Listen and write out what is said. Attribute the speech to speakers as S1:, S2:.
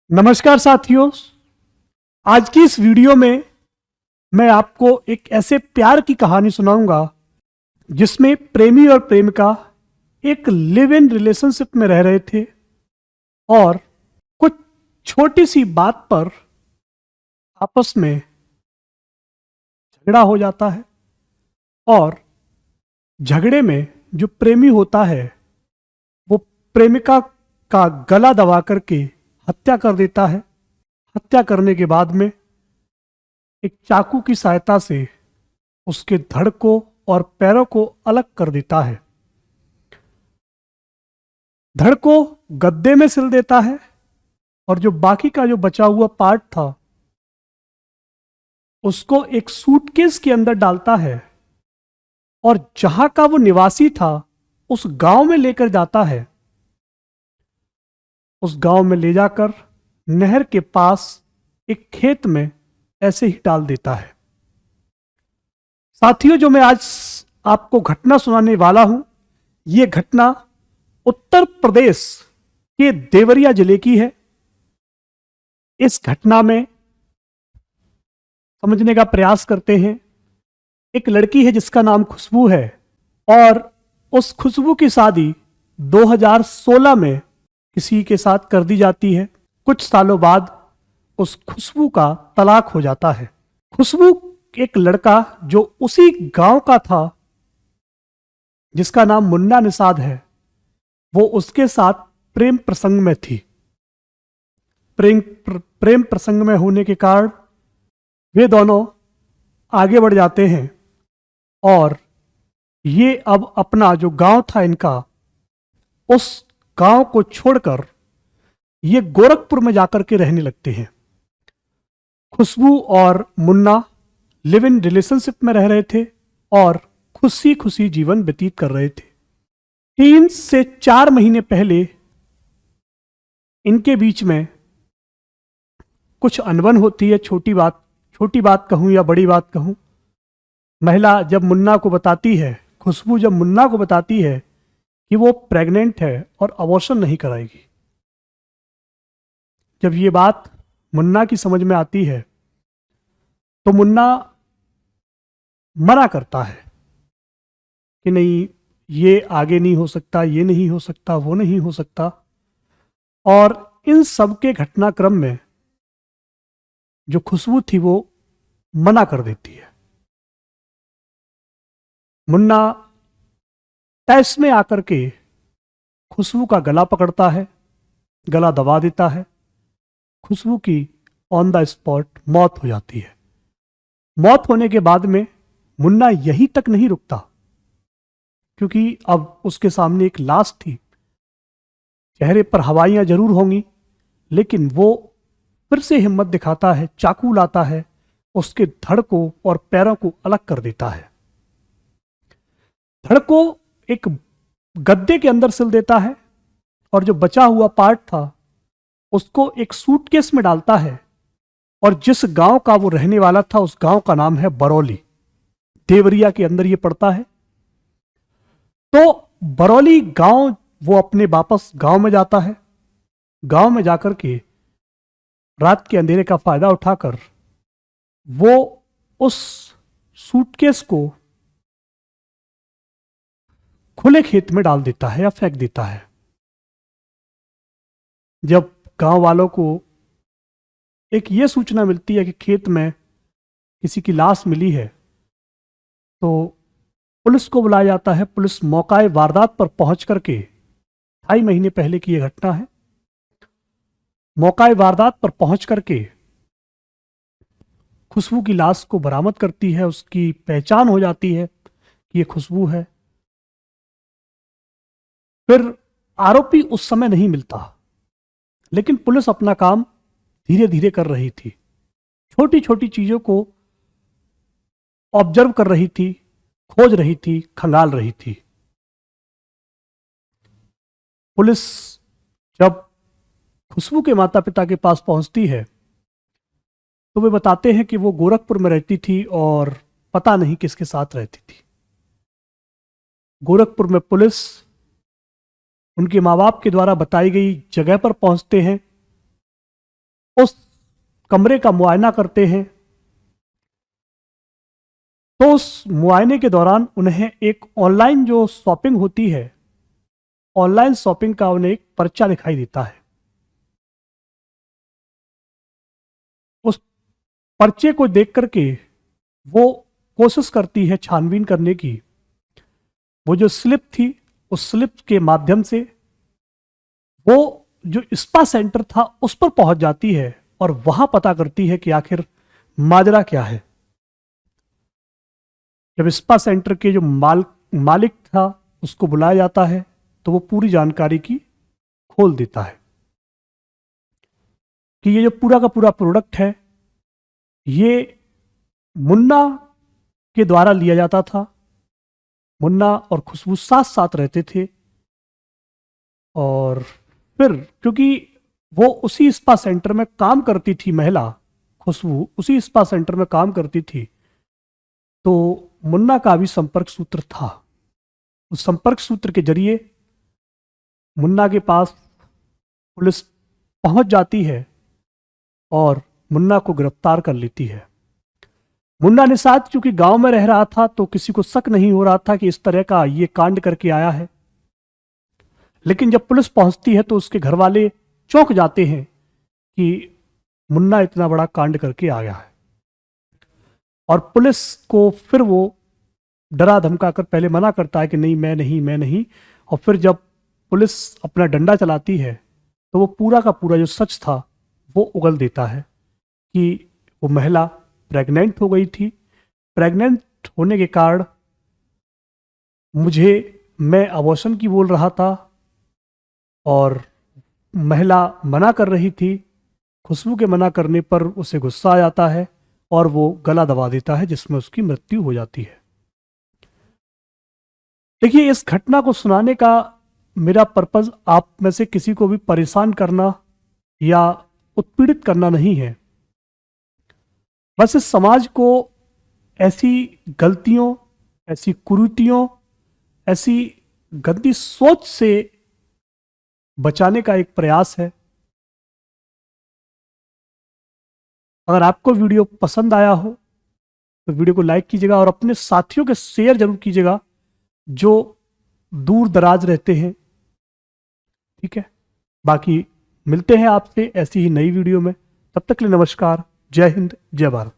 S1: नमस्कार साथियों। आज की इस वीडियो में मैं आपको एक ऐसे प्यार की कहानी सुनाऊंगा जिसमें प्रेमी और प्रेमिका एक लिव इन रिलेशनशिप में रह रहे थे और कुछ छोटी सी बात पर आपस में झगड़ा हो जाता है और झगड़े में जो प्रेमी होता है वो प्रेमिका का गला दबा करके हत्या कर देता है। हत्या करने के बाद में एक चाकू की सहायता से उसके धड़ को और पैरों को अलग कर देता है। धड़ को गद्दे में सिल देता है और जो बाकी का जो बचा हुआ पार्ट था उसको एक सूटकेस के अंदर डालता है और जहां का वो निवासी था उस गांव में लेकर जाता है। उस गांव में ले जाकर नहर के पास एक खेत में ऐसे ही डाल देता है। साथियों, जो मैं आज आपको घटना सुनाने वाला हूं, यह घटना उत्तर प्रदेश के देवरिया जिले की है। इस घटना में समझने का प्रयास करते हैं। एक लड़की है जिसका नाम खुशबू है और उस खुशबू की शादी 2016 में किसी के साथ कर दी जाती है। कुछ सालों बाद उस खुशबू का तलाक हो जाता है। खुशबू एक लड़का जो उसी गांव का था जिसका नाम मुन्ना निषाद है, वो उसके साथ प्रेम प्रसंग में थी। प्रेम प्रसंग में होने के कारण वे दोनों आगे बढ़ जाते हैं और ये अब अपना जो गांव था इनका, उस गांव को छोड़कर ये गोरखपुर में जाकर के रहने लगते हैं। खुशबू और मुन्ना लिव इन रिलेशनशिप में रह रहे थे और खुशी खुशी जीवन व्यतीत कर रहे थे। 3 से 4 महीने पहले इनके बीच में कुछ अनबन होती है। छोटी बात कहूं या बड़ी बात कहूं, महिला जब मुन्ना को बताती है, खुशबू जब मुन्ना को बताती है कि वो प्रेग्नेंट है और अबॉर्शन नहीं कराएगी, जब ये बात मुन्ना की समझ में आती है तो मुन्ना मना करता है कि नहीं, ये आगे नहीं हो सकता, ये नहीं हो सकता, वो नहीं हो सकता। और इन सब के घटनाक्रम में जो खुशबू थी वो मना कर देती है। मुन्ना तैस में आकर के खुशबू का गला पकड़ता है, गला दबा देता है। खुशबू की ऑन द स्पॉट मौत हो जाती है। मौत होने के बाद में मुन्ना यहीं तक नहीं रुकता, क्योंकि अब उसके सामने एक लाश थी। चेहरे पर हवाइयां जरूर होंगी, लेकिन वो फिर से हिम्मत दिखाता है, चाकू लाता है, उसके धड़ को और पैरों को अलग कर देता है। धड़ को एक गद्दे के अंदर सिल देता है और जो बचा हुआ पार्ट था उसको एक सूटकेस में डालता है और जिस गांव का वो रहने वाला था उस गांव का नाम है बरौली। देवरिया के अंदर ये पड़ता है। तो बरौली गांव वो अपने वापस गांव में जाता है। गांव में जाकर के रात के अंधेरे का फायदा उठाकर वो उस सूटकेस को खुले खेत में डाल देता है या फेंक देता है। जब गांव वालों को एक ये सूचना मिलती है कि खेत में किसी की लाश मिली है, तो पुलिस को बुलाया जाता है। पुलिस मौकाए वारदात पर पहुंच करके, 2.5 महीने पहले की यह घटना है, मौकाए वारदात पर पहुंच करके खुशबू की लाश को बरामद करती है। उसकी पहचान हो जाती है कि यह खुशबू है। फिर आरोपी उस समय नहीं मिलता, लेकिन पुलिस अपना काम धीरे धीरे कर रही थी। छोटी छोटी चीजों को ऑब्जर्व कर रही थी, खोज रही थी, खंगाल रही थी। पुलिस जब खुशबू के माता पिता के पास पहुंचती है तो वे बताते हैं कि वो गोरखपुर में रहती थी और पता नहीं किसके साथ रहती थी। गोरखपुर में पुलिस उनके माँ बाप के द्वारा बताई गई जगह पर पहुंचते हैं उस कमरे का मुआयना करते हैं। तो उस मुआयने के दौरान उन्हें एक ऑनलाइन जो शॉपिंग होती है, ऑनलाइन शॉपिंग का उन्हें एक पर्चा दिखाई देता है। उस पर्चे को देख करके वो कोशिश करती है छानबीन करने की। वो जो स्लिप थी, उस स्लिप के माध्यम से वो जो स्पा सेंटर था उस पर पहुंच जाती है और वहां पता करती है कि आखिर माजरा क्या है। जब स्पा सेंटर के जो मालिक था उसको बुलाया जाता है तो वो पूरी जानकारी की खोल देता है कि ये जो पूरा का पूरा प्रोडक्ट है ये मुन्ना के द्वारा लिया जाता था। मुन्ना और खुशबू साथ साथ रहते थे और फिर क्योंकि वो उसी स्पा सेंटर में काम करती थी, महिला खुशबू उसी स्पा सेंटर में काम करती थी, तो मुन्ना का भी संपर्क सूत्र था। उस संपर्क सूत्र के जरिए मुन्ना के पास पुलिस पहुंच जाती है और मुन्ना को गिरफ्तार कर लेती है। मुन्ना निषाद चूंकि गांव में रह रहा था तो किसी को शक नहीं हो रहा था कि इस तरह का ये कांड करके आया है, लेकिन जब पुलिस पहुंचती है तो उसके घर वाले चौंक जाते हैं कि मुन्ना इतना बड़ा कांड करके आ गया है। और पुलिस को फिर वो डरा धमका कर पहले मना करता है कि नहीं मैं नहीं, और फिर जब पुलिस अपना डंडा चलाती है तो वो पूरा का पूरा जो सच था वो उगल देता है कि वो महिला प्रेग्नेंट हो गई थी। प्रेग्नेंट होने के कारण मैं अबॉर्शन की बोल रहा था और महिला मना कर रही थी। खुशबू के मना करने पर उसे गुस्सा आ जाता है और वो गला दबा देता है जिसमें उसकी मृत्यु हो जाती है। देखिए, इस घटना को सुनाने का मेरा पर्पज आप में से किसी को भी परेशान करना या उत्पीड़ित करना नहीं है। बस इस समाज को ऐसी गलतियों, ऐसी कुरीतियों, ऐसी गंदी सोच से बचाने का एक प्रयास है। अगर आपको वीडियो पसंद आया हो तो वीडियो को लाइक कीजिएगा और अपने साथियों के शेयर जरूर कीजिएगा जो दूर दराज रहते हैं। ठीक है, बाकी मिलते हैं आपसे ऐसी ही नई वीडियो में। तब तक के लिए नमस्कार, जय हिंद, जय भारत।